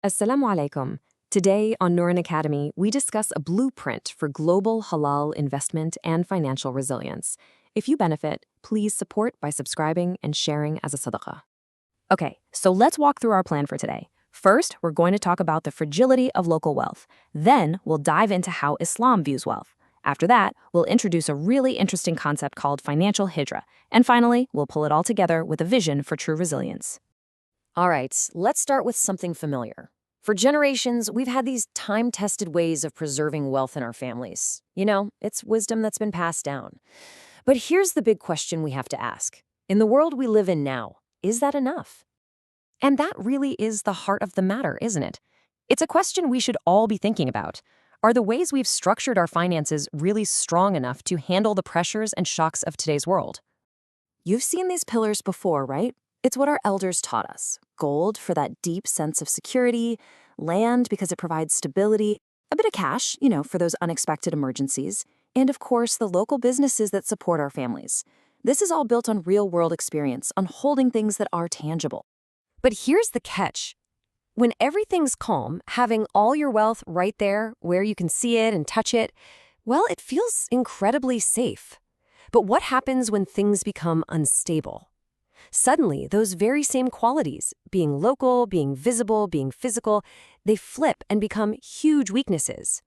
Assalamu alaikum. Today on Nooran Academy, we discuss a blueprint for global halal investment and financial resilience. If you benefit, please support by subscribing and sharing as a sadaqah. Okay, so let's walk through our plan for today. First, we're going to talk about the fragility of local wealth. Then, we'll dive into how Islam views wealth. After that, we'll introduce a really interesting concept called financial hijrah. And finally, we'll pull it all together with a vision for true resilience. All right, let's start with something familiar. For generations, we've had these time-tested ways of preserving wealth in our families. It's wisdom that's been passed down. But here's the big question we have to ask. In the world we live in now, is that enough? And that really is the heart of the matter, isn't it? It's a question we should all be thinking about. Are the ways we've structured our finances really strong enough to handle the pressures and shocks of today's world? You've seen these pillars before, right? It's what our elders taught us. Gold for that deep sense of security, land because it provides stability, a bit of cash, for those unexpected emergencies, and of course, the local businesses that support our families. This is all built on real-world experience, on holding things that are tangible. But here's the catch. When everything's calm, having all your wealth right there where you can see it and touch it, well, it feels incredibly safe. But what happens when things become unstable? Suddenly, those very same qualities, being local, being visible, being physical, they flip and become huge weaknesses.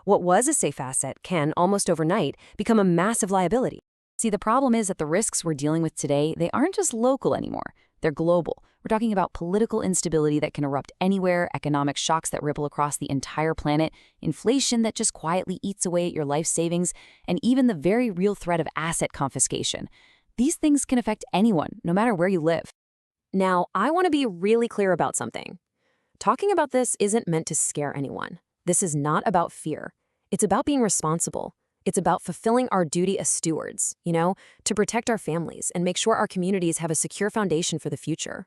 What was a safe asset can, almost overnight, become a massive liability. See, the problem is that the risks we're dealing with today, they aren't just local anymore. They're global. We're talking about political instability that can erupt anywhere, economic shocks that ripple across the entire planet, inflation that just quietly eats away at your life savings, and even the very real threat of asset confiscation. These things can affect anyone, no matter where you live. Now, I want to be really clear about something. Talking about this isn't meant to scare anyone. This is not about fear. It's about being responsible. It's about fulfilling our duty as stewards, to protect our families and make sure our communities have a secure foundation for the future.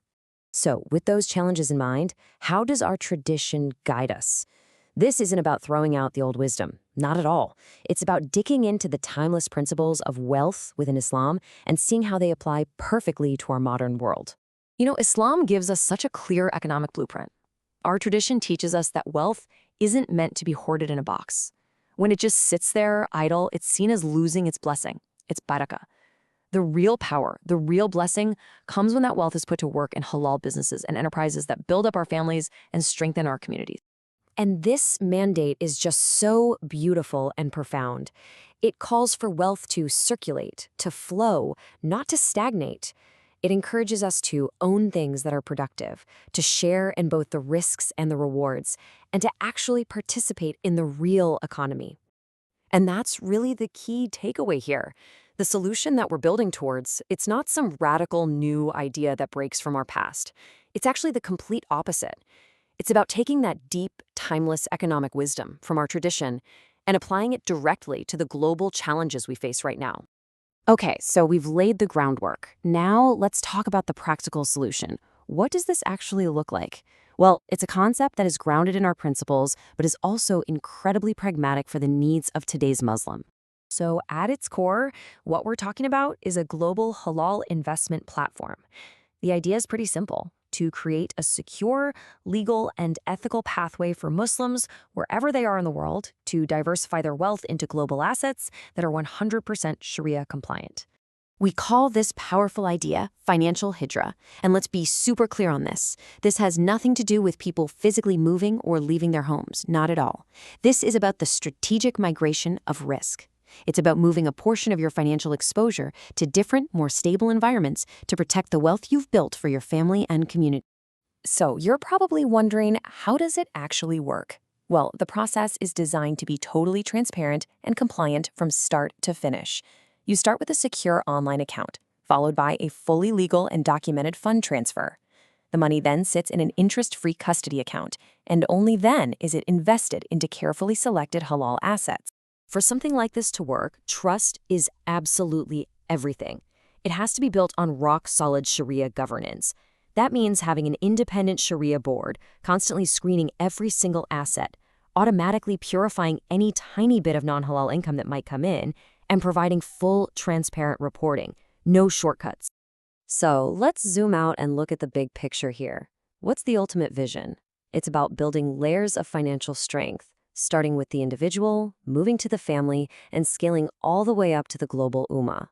So, with those challenges in mind, how does our tradition guide us? This isn't about throwing out the old wisdom. Not at all. It's about digging into the timeless principles of wealth within Islam and seeing how they apply perfectly to our modern world. Islam gives us such a clear economic blueprint. Our tradition teaches us that wealth isn't meant to be hoarded in a box. When it just sits there idle, it's seen as losing its blessing, its barakah. The real power, the real blessing, comes when that wealth is put to work in halal businesses and enterprises that build up our families and strengthen our communities. And this mandate is just so beautiful and profound. It calls for wealth to circulate, to flow, not to stagnate. It encourages us to own things that are productive, to share in both the risks and the rewards, and to actually participate in the real economy. And that's really the key takeaway here. The solution that we're building towards, it's not some radical new idea that breaks from our past. It's actually the complete opposite. It's about taking that deep, timeless economic wisdom from our tradition and applying it directly to the global challenges we face right now. Okay, so we've laid the groundwork. Now let's talk about the practical solution. What does this actually look like? Well, it's a concept that is grounded in our principles, but is also incredibly pragmatic for the needs of today's Muslim. So at its core, what we're talking about is a global halal investment platform. The idea is pretty simple. To create a secure, legal, and ethical pathway for Muslims wherever they are in the world to diversify their wealth into global assets that are 100% Sharia compliant. We call this powerful idea financial hijrah, and let's be super clear on this. This has nothing to do with people physically moving or leaving their homes, not at all. This is about the strategic migration of risk. It's about moving a portion of your financial exposure to different, more stable environments to protect the wealth you've built for your family and community. So you're probably wondering, how does it actually work? Well, the process is designed to be totally transparent and compliant from start to finish. You start with a secure online account, followed by a fully legal and documented fund transfer. The money then sits in an interest-free custody account, and only then is it invested into carefully selected halal assets. For something like this to work, trust is absolutely everything. It has to be built on rock-solid Sharia governance. That means having an independent Sharia board, constantly screening every single asset, automatically purifying any tiny bit of non-halal income that might come in, and providing full, transparent reporting. No shortcuts. So let's zoom out and look at the big picture here. What's the ultimate vision? It's about building layers of financial strength, starting with the individual, moving to the family, and scaling all the way up to the global Ummah.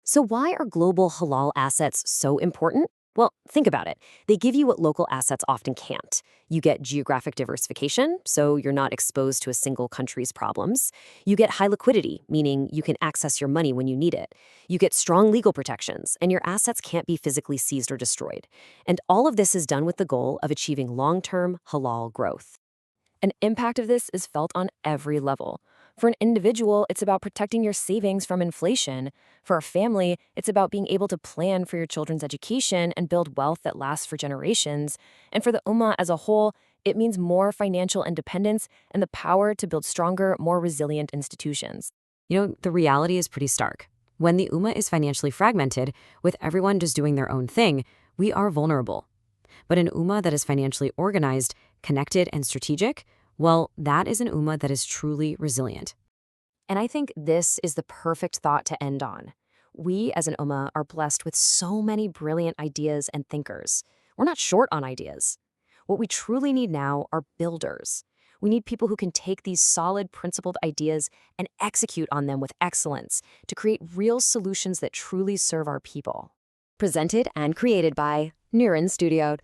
So why are global halal assets so important? Well, think about it. They give you what local assets often can't. You get geographic diversification, so you're not exposed to a single country's problems. You get high liquidity, meaning you can access your money when you need it. You get strong legal protections, and your assets can't be physically seized or destroyed. And all of this is done with the goal of achieving long-term halal growth. An impact of this is felt on every level. For an individual, it's about protecting your savings from inflation. For a family, it's about being able to plan for your children's education and build wealth that lasts for generations. And for the Ummah as a whole, it means more financial independence and the power to build stronger, more resilient institutions. The reality is pretty stark. When the Ummah is financially fragmented, with everyone just doing their own thing, we are vulnerable. But an Ummah that is financially organized, connected, and strategic, well, that is an Ummah that is truly resilient. And I think this is the perfect thought to end on. We as an Ummah are blessed with so many brilliant ideas and thinkers. We're not short on ideas. What we truly need now are builders. We need people who can take these solid, principled ideas and execute on them with excellence to create real solutions that truly serve our people. Presented and created by Nooran Studio.